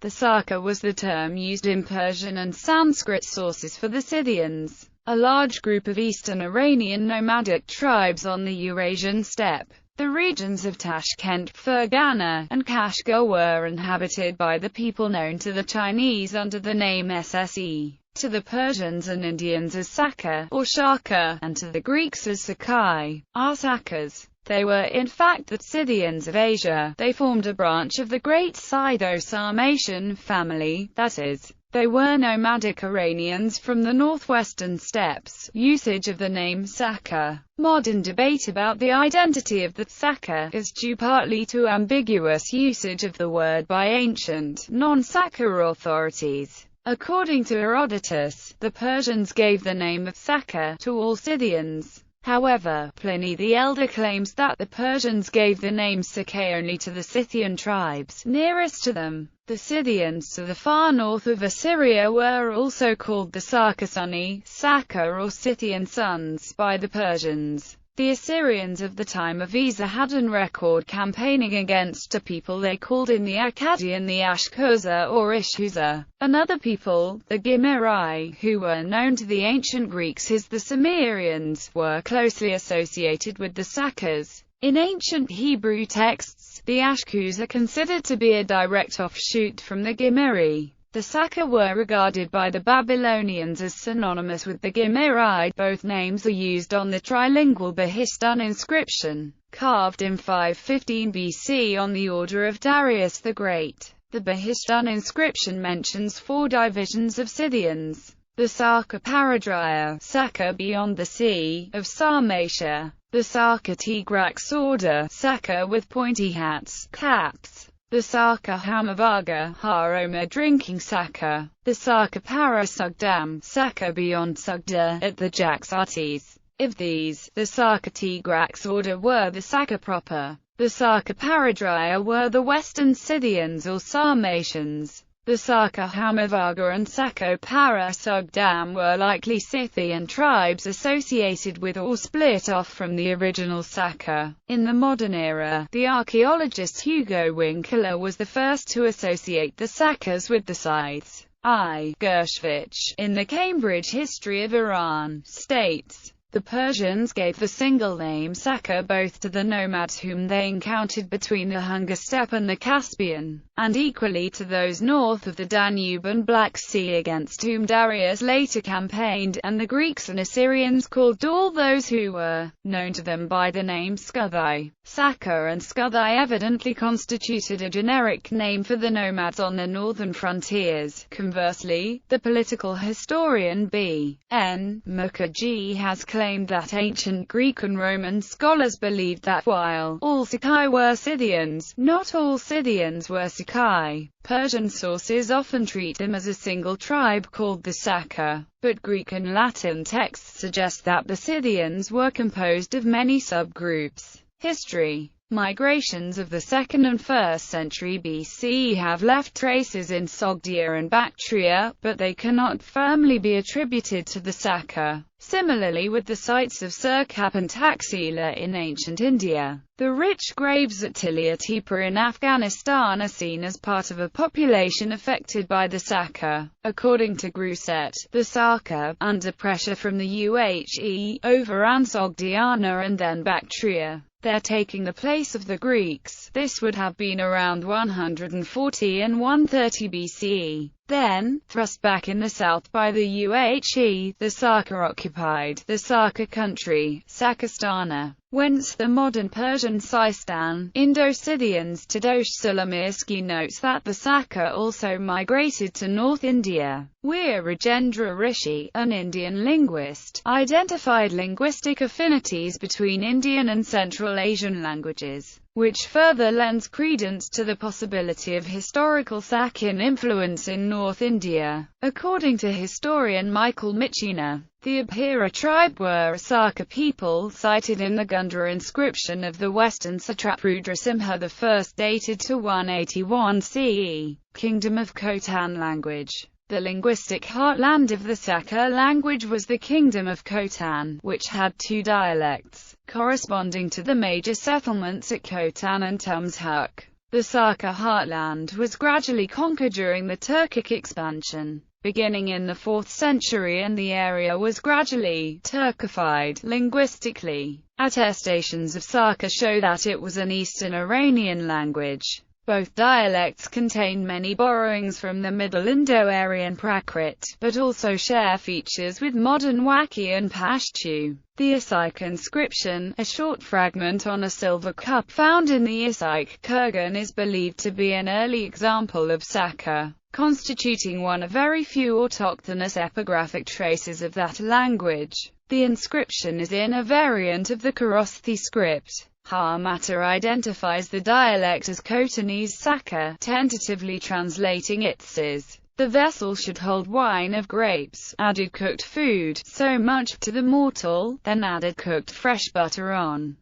The Saka was the term used in Persian and Sanskrit sources for the Scythians, a large group of eastern Iranian nomadic tribes on the Eurasian steppe. The regions of Tashkent, Fergana, and Kashgar were inhabited by the people known to the Chinese under the name Sse, to the Persians and Indians as Saka, or Shaka, and to the Greeks as Sakai, Arsakas. They were in fact the Scythians of Asia. They formed a branch of the great Scytho-Sarmatian family, that is, they were nomadic Iranians from the northwestern steppes. Usage of the name Saka. Modern debate about the identity of the Saka is due partly to ambiguous usage of the word by ancient, non-Saka authorities. According to Herodotus, the Persians gave the name of Saka to all Scythians. However, Pliny the Elder claims that the Persians gave the name Saka only to the Scythian tribes nearest to them. The Scythians to the far north of Assyria were also called the Sarkasuni, Saka or Scythian sons, by the Persians. The Assyrians of the time of Isa had on record campaigning against a people they called in the Akkadian the Ashkuza or Ishuza. Another people, the Gimiri, who were known to the ancient Greeks as the Cimmerians, were closely associated with the Sakas. In ancient Hebrew texts, the Ashkuza are considered to be a direct offshoot from the Gimiri. The Saka were regarded by the Babylonians as synonymous with the Gimiri. Both names are used on the trilingual Behistun inscription, carved in 515 BC on the order of Darius the Great. The Behistun inscription mentions 4 divisions of Scythians: the Saka Paradria, Saka beyond the sea, of Sarmatia; the Saka Tigrax order, Saka with pointy hats, caps; the Saka Hamavaga, Haroma drinking Saka; the Saka Parasugdam, Saka beyond Sugda, at the Jaxartes. Of these, the Saka Tigrax order were the Saka proper. The Saka Paradria were the Western Scythians or Sarmatians. The Saka Hamavaga and Saka Parasugdam were likely Scythian tribes associated with or split off from the original Saka. In the modern era, the archaeologist Hugo Winkler was the first to associate the Sakas with the Scythes. I. Gershvich, in the Cambridge History of Iran, states, the Persians gave the single name Saka both to the nomads whom they encountered between the Hunger Steppe and the Caspian, and equally to those north of the Danube and Black Sea against whom Darius later campaigned, and the Greeks and Assyrians called all those who were known to them by the name Scuthi. Saka and Scuthi evidently constituted a generic name for the nomads on the northern frontiers. Conversely, the political historian B. N. Mukherjee has claimed that ancient Greek and Roman scholars believed that while all Sakai were Scythians, not all Scythians were Sakai. Persian sources often treat them as a single tribe called the Saka, but Greek and Latin texts suggest that the Scythians were composed of many subgroups. History. Migrations of the 2nd and 1st century BC have left traces in Sogdia and Bactria, but they cannot firmly be attributed to the Saka. Similarly with the sites of Sirkap and Taxila in ancient India, the rich graves at Tilia Tepa in Afghanistan are seen as part of a population affected by the Saka. According to Grousset, the Saka, under pressure from the UHE, overran Sogdiana and then Bactria, they're taking the place of the Greeks. This would have been around 140 and 130 BCE. Then, thrust back in the south by the UHE, the Saka occupied the Saka country, Sakastana, whence the modern Persian Sistan. Indo-Scythians. Tadosh Solomirsky notes that the Saka also migrated to North India. Weir Rajendra Rishi, an Indian linguist, identified linguistic affinities between Indian and Central Asian languages, which further lends credence to the possibility of historical Sakan influence in North India. According to historian Michael Michina, the Abhira tribe were a Saka people cited in the Gundra inscription of the western satrap Rudrasimha I, dated to 181 CE. Kingdom of Khotan language. The linguistic heartland of the Saka language was the Kingdom of Khotan, which had 2 dialects, corresponding to the major settlements at Khotan and Tumshuk. The Saka heartland was gradually conquered during the Turkic expansion, beginning in the 4th century, and the area was gradually Turkified linguistically. Attestations of Saka show that it was an Eastern Iranian language. Both dialects contain many borrowings from the Middle Indo-Aryan Prakrit, but also share features with modern Wakhi and Pashtu. The Isaik inscription, a short fragment on a silver cup found in the Isaik kurgan, is believed to be an early example of Saka, constituting one of very few autochthonous epigraphic traces of that language. The inscription is in a variant of the Korosti script. Harmatta identifies the dialect as Khotanese Saka, tentatively translating it as, "The vessel should hold wine of grapes, added cooked food, so much to the mortal, then added cooked fresh butter on."